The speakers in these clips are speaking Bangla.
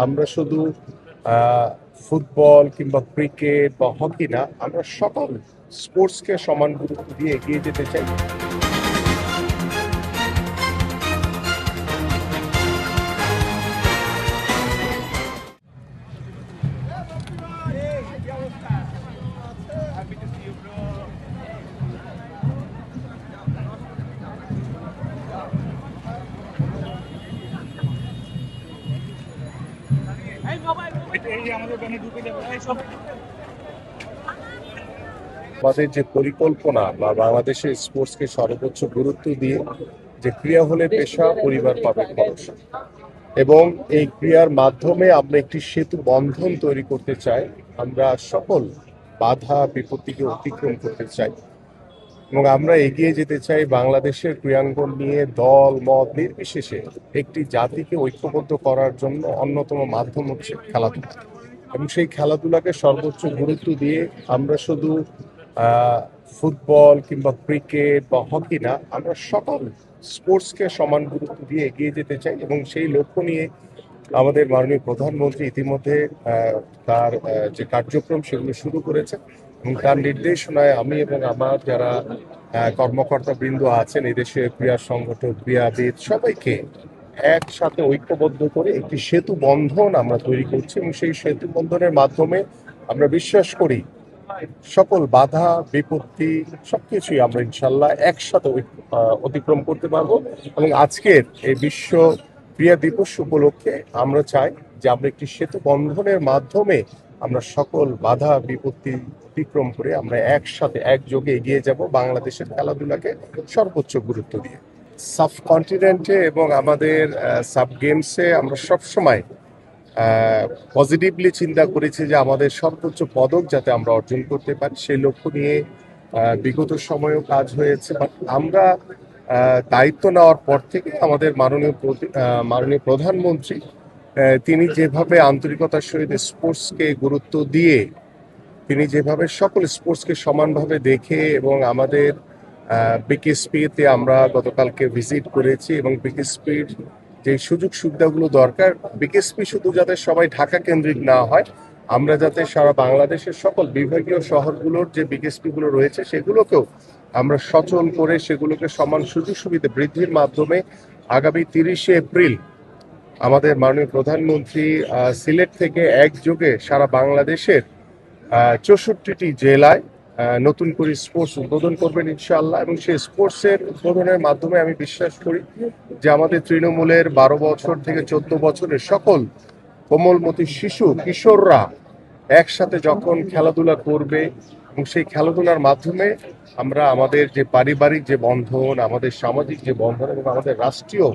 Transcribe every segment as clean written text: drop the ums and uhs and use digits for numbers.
আমরা শুধু ফুটবল কিংবা ক্রিকেট বা হকি না, আমরা সকল স্পোর্টসকে সমান গুরুত্ব দিয়ে এগিয়ে যেতে চাই। আমাদের যে পরিকল্পনা বা বাংলাদেশের স্পোর্টসকে সর্বোচ্চ গুরুত্ব দিয়ে যে ক্রীড়া হলে পেশা, পরিবার পাবে ভরসা, এবং এই ক্রিয়ার মাধ্যমে আমরা একটি সেতু বন্ধন তৈরি করতে চাই। আমরা সকল বাধা বিপত্তিকে অতিক্রম করতে চাই এবং আমরা এগিয়ে যেতে চাই বাংলাদেশের ক্রীড়াঙ্গন নিয়ে দল মত নির্বিশেষে একটি জাতিকে ঐক্যবদ্ধ করার জন্য অন্যতম মাধ্যম হচ্ছে খেলাধুলা, এবং সেই খেলাধুলাকে সর্বোচ্চ গুরুত্ব দিয়ে আমরা শুধু ফুটবল কিংবা ক্রিকেট বা হকি না, আমরা সকল স্পোর্টসকে সমান গুরুত্ব দিয়ে এগিয়ে যেতে চাই। এবং সেই লক্ষ্য নিয়ে আমাদের মাননীয় প্রধানমন্ত্রী ইতিমধ্যে তার যে কার্যক্রম সেগুলো শুরু করেছে, এবং তার নির্দেশনায় আমি এবং আমার যারা কর্মকর্তা বৃন্দ আছেন, এদেশের ক্রীড়া সংগঠক, ক্রীড়াবিদ সবাইকে একসাথে ঐক্যবদ্ধ করে একটি সেতু বন্ধন আমরা তৈরি করছি, এবং সেই সেতু বন্ধনের মাধ্যমে আমরা বিশ্বাস করি সকল বাধা বিপত্তি সবকিছুই আমরা ইনশাল্লাহ একসাথে অতিক্রম করতে পারবো। এবং আজকের এই বিশ্ব ক্রীড়া দিবস উপলক্ষে আমরা চাই যে আমরা একটি সেতু বন্ধনের মাধ্যমে আমরা সকল বাধা বিপত্তি অতিক্রম করে আমরা একসাথে একযোগে এগিয়ে যাব বাংলাদেশের খেলাধুলাকে সর্বোচ্চ গুরুত্ব দিয়ে। সাবকন্টিনেন্টে এবং আমাদের সাব গেমসে আমরা সবসময় পজিটিভলি চিন্তা করেছি যে আমাদের সর্বোচ্চ পদক যাতে আমরা অর্জন করতে পারি, সেই লক্ষ্য নিয়ে বিগত সময়েও কাজ হয়েছে। বাট আমরা দায়িত্ব নেওয়ার পর থেকে আমাদের মাননীয় প্রধানমন্ত্রী তিনি যেভাবে আন্তরিকতার সহিত স্পোর্টসকে গুরুত্ব দিয়ে তিনি যেভাবে সকল স্পোর্টসকে সমানভাবে দেখে, এবং আমাদের বিকেএসপিতে আমরা গতকালকে ভিজিট করেছি, এবং বিকেএসপির যে সুযোগ সুবিধাগুলো দরকার, বিকেএসপি শুধু যাতে সবাই ঢাকা কেন্দ্রিক না হয়, আমরা যাতে সারা বাংলাদেশের সকল বিভাগীয় শহরগুলোর যে বিকেএসপিগুলো রয়েছে সেগুলোকেও আমরা সচল করে সেগুলোকে সমান সুযোগ সুবিধা বৃদ্ধির মাধ্যমে আগামী 30শে এপ্রিল আমাদের মাননীয় প্রধানমন্ত্রী সিলেট থেকে একযোগে সারা বাংলাদেশের 64টি জেলায় নতুন করে স্পোর্টস উদ্বোধন করবেন ইনশাআল্লাহ। এবং সেই স্পোর্টসের উদ্বোধনের মাধ্যমে আমি বিশ্বাস করি যে আমাদের তৃণমূলের 12 বছর থেকে 14 বছরের সকল কোমলমতি শিশু কিশোররা একসাথে যখন খেলাধুলা করবে, এবং সেই খেলাধুলার মাধ্যমে আমরা আমাদের যে পারিবারিক যে বন্ধন, আমাদের সামাজিক যে বন্ধন এবং আমাদের রাষ্ট্রীয়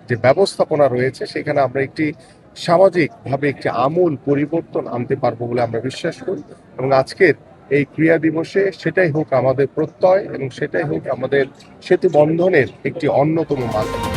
যে ব্যবস্থাপনা রয়েছে, সেখানে আমরা একটি সামাজিকভাবে একটি আমূল পরিবর্তন আনতে পারবো বলে আমরা বিশ্বাস করি। এবং আজকের এই ক্রীড়া দিবসে সেটাই হোক আমাদের প্রত্যয়, এবং সেটাই হোক আমাদের সেতু বন্ধনের একটি অন্যতম মাধ্যম।